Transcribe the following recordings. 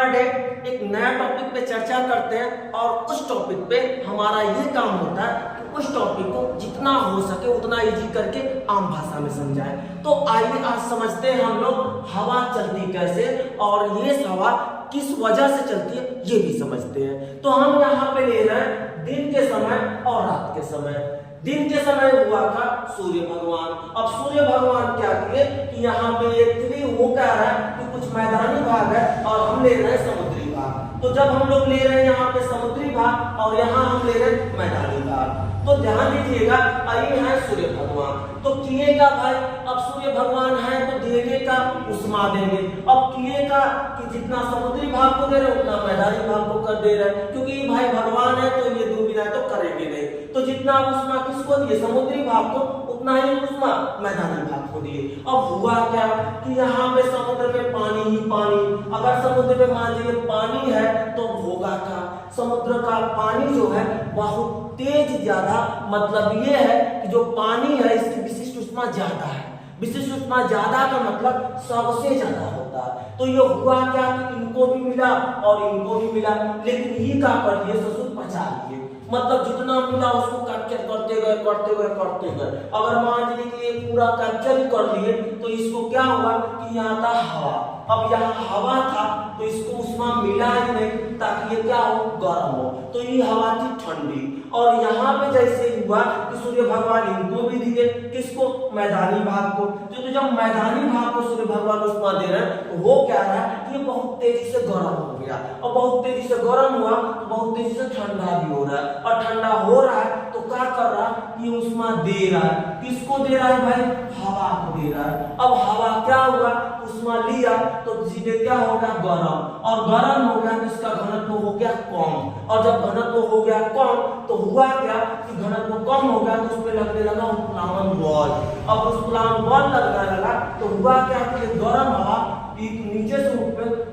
हर day एक नया topic पे चर्चा करते हैं और उस टॉपिक पे हमारा ये काम होता है कि उस टॉपिक को जितना हो सके उतना इजी करके आम भाषा में समझाएं। तो आइए आज समझते हैं हम लोग हवा चलती कैसे और ये हवा किस वजह से चलती है ये भी समझते हैं। तो हम यहाँ पे ले रहे हैं दिन के समय और रात के समय। दिन के समय हुआ था सूर्य भगवान। अब सूर्य भगवान क्या किए कि यहाँ पे एक्चुअली वो कह रहा है कि कुछ मैदानी भाग है और हम ले रहे हैं समुद्री भाग। तो जब हम लोग ले रहे हैं यहाँ पे समुद्री भाग और यहाँ हम ले रहे हैं मैदानी भाग, तो ध्यान दीजिएगा ये है सूर्य भगवान। तो किए का भाई अब सूर्य भगवान है तो देने का उष्मा देंगे। अब किए का कि जितना समुद्री भाग को दे रहे उतना मैदानी भाग को कर दे रहे हैं, क्योंकि भाई भगवान है तो ये दो बिना तो करेंगे नहीं। तो जितना उष्मा किसको दिए समुद्री भाग को उतना ही उष्मा मैदानी भाग को दिए। अब हुआ क्या कि यहाँ पे समुद्र में पानी ही पानी। अगर समुद्र में मान लीजिए पानी है तो होगा क्या, समुद्र का पानी जो है बहुत तेज ज्यादा, मतलब ये है कि जो पानी है इसकी विशिष्ट उष्मा ज्यादा है। विशिष्ट उष्मा ज्यादा का मतलब सबसे ज्यादा होता है। तो ये हुआ क्या कि इनको भी मिला और इनको भी मिला, लेकिन ये क्या कर दिए ससुर पचा लिए। मतलब जितना मिला उसको कैप्चर करते गए करते गए करते गए। अगर मान लीजिए कि ये पूरा कैप्चर ही कर लिए तो इसको क्या हुआ कि यहाँ था हवा। अब यहाँ हवा था तो इसको उष्मा मिला ही नहीं ताकि ये क्या हो गर्म हो। तो ये हवा थी ठंडी। और यहाँ पे जैसे हुआ कि सूर्य भगवान इनको भी दिए, किसको मैदानी भाग को। तो जब मैदानी भाग को सूर्य भगवान उष्मा दे रहे हैं तो वो क्या रहा है कि ये बहुत तेजी से गर्म हो गया। और बहुत तेजी से गर्म हुआ तो बहुत तेजी से ठंडा भी हो रहा है। और ठंडा हो रहा है तो क्या कर रहा है ये उष्मा दे रहा है। किसको दे रहा है भाई, हवा को दे रहा है। अब हवा क्या हुआ उष्मा लिया तो सीधे क्या हो गया गर्म, और गर्म हो गया तो इसका घनत्व हो गया कम। और जब घनत्व हो गया कम तो हुआ क्या कि घनत्व कम हो गया तो उसमें लगने लगा उत्प्लावन बल। अब उत्प्लावन बल लगने लगा तो हुआ क्या कि गर्म हवा नीचे से ऊपर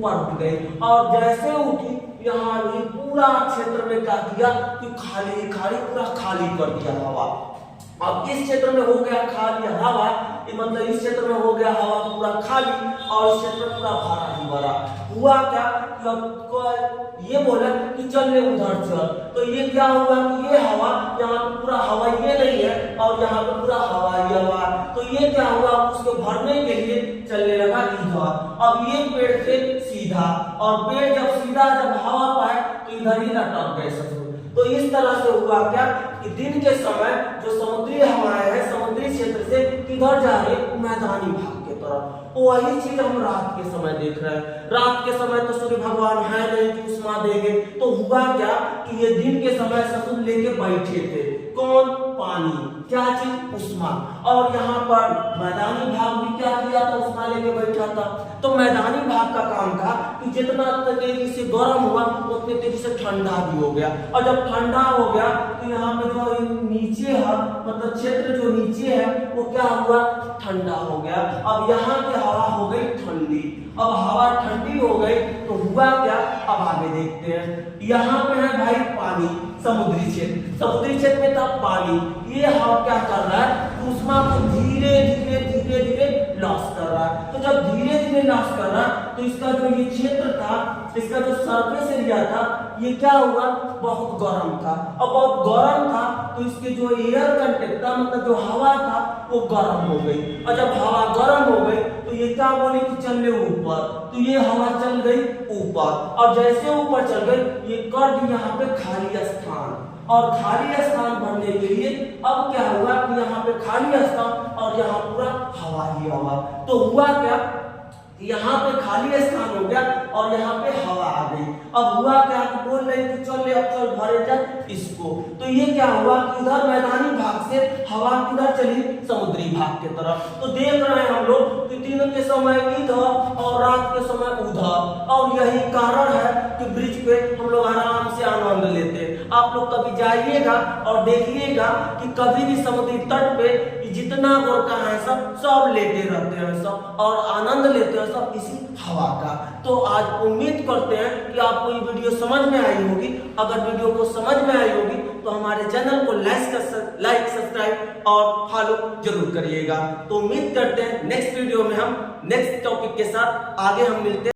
उठ गई। और जैसे उठी यहाँ ये पूरा क्षेत्र में क्या किया कि खाली खाली पूरा खाली कर दिया हवा। अब इस क्षेत्र में हो गया खाली हवा, मतलब इस क्षेत्र में हो गया हवा पूरा खाली और इस क्षेत्र पूरा भरा ही भरा। हुआ क्या कि अब ये बोला कि चल ले उधर चल। तो ये क्या हुआ कि ये हवा यहाँ पे पूरा हवा ये नहीं है और यहाँ पे पूरा हवा ही हवा। तो ये क्या हुआ उसको भरने के लिए चलने लगा इधर। अब ये पेड़ थे सीधा और पेड़ जब सीधा जब हवा पाए तो इधर ही लटक गए सब। तो इस तरह से हुआ क्या कि दिन के समय जो समुद्री हवाएं हैं समुद्री क्षेत्र से किधर जा रही मैदानी भाग की तरफ। वही चीज हम रात के समय देख रहे हैं। रात के समय तो सूर्य भगवान है नहीं कि उष्मा देंगे। तो हुआ क्या कि ये दिन के समय ससुर लेके बैठे थे, कौन, पानी, क्या चीज, उष्मा। और यहाँ पर मैदानी भाग भी क्या किया था, उष्मा लेके बैठा था। तो मैदानी भाग का काम था कि जितना तेजी से गर्म हुआ उतने तेजी से ठंडा भी हो गया। और जब ठंडा हो गया तो यहाँ पे जो नीचे है मतलब क्षेत्र जो नीचे है वो क्या हुआ ठंडा हो गया। अब यहाँ की हवा हो गई ठंडी। अब हवा ठंडी हो गई तो हुआ क्या, अब आगे देखते हैं। यहाँ पे है भाई पानी, समुद्री क्षेत्र। समुद्री क्षेत्र में था पानी। ये हवा क्या कर रहा है उष्मा को धीरे धीरे धीरे धीरे लॉस कर रहा है। तो जब धीरे धीरे लॉस कर रहा है तो इसका जो ये क्षेत्र था, इसका जो सरफेस एरिया था ये क्या हुआ बहुत गर्म था। और बहुत गर्म था तो इसके जो एयर कंटेक्ट था मतलब जो हवा था वो गर्म हो गई। और जब हवा गर्म हो गई तो ये क्या बोले कि चल ले ऊपर। तो ये हवा चल गई ऊपर और जैसे ऊपर चल गई ये कर दी यहाँ पे खाली स्थान। और खाली स्थान भरने के लिए अब क्या हुआ कि यहाँ पे खाली स्थान और यहाँ पूरा हवा ही हवा। तो हुआ क्या यहाँ पे खाली स्थान हो गया और यहाँ पे हवा आ गई। अब हुआ क्या कि बोल रहे कि चल ले अब चल भरे जा इसको। तो ये क्या हुआ कि इधर मैदानी भाग से हवा किधर चली समुद्री भाग की तरफ। तो देख रहे हैं हम लोग कि दिन के समय इधर और रात के समय उधर। और यही कारण है कि ब्रिज पे हम लोग आराम से आनंद लेते हैं। आप लोग कभी जाइएगा और देखिएगा कि कभी भी समुद्री तट पे जितना गोरखा है सब लेटे रहते हैं सब और आनंद लेते हैं सब इसी हवा का। तो आज उम्मीद करते हैं कि आपको ये वीडियो समझ में आई होगी। अगर वीडियो को समझ में आई होगी तो हमारे चैनल को लाइक सब्सक्राइब और फॉलो जरूर करिएगा। तो उम्मीद करते हैं नेक्स्ट वीडियो में हम नेक्स्ट टॉपिक के साथ आगे हम मिलते हैं।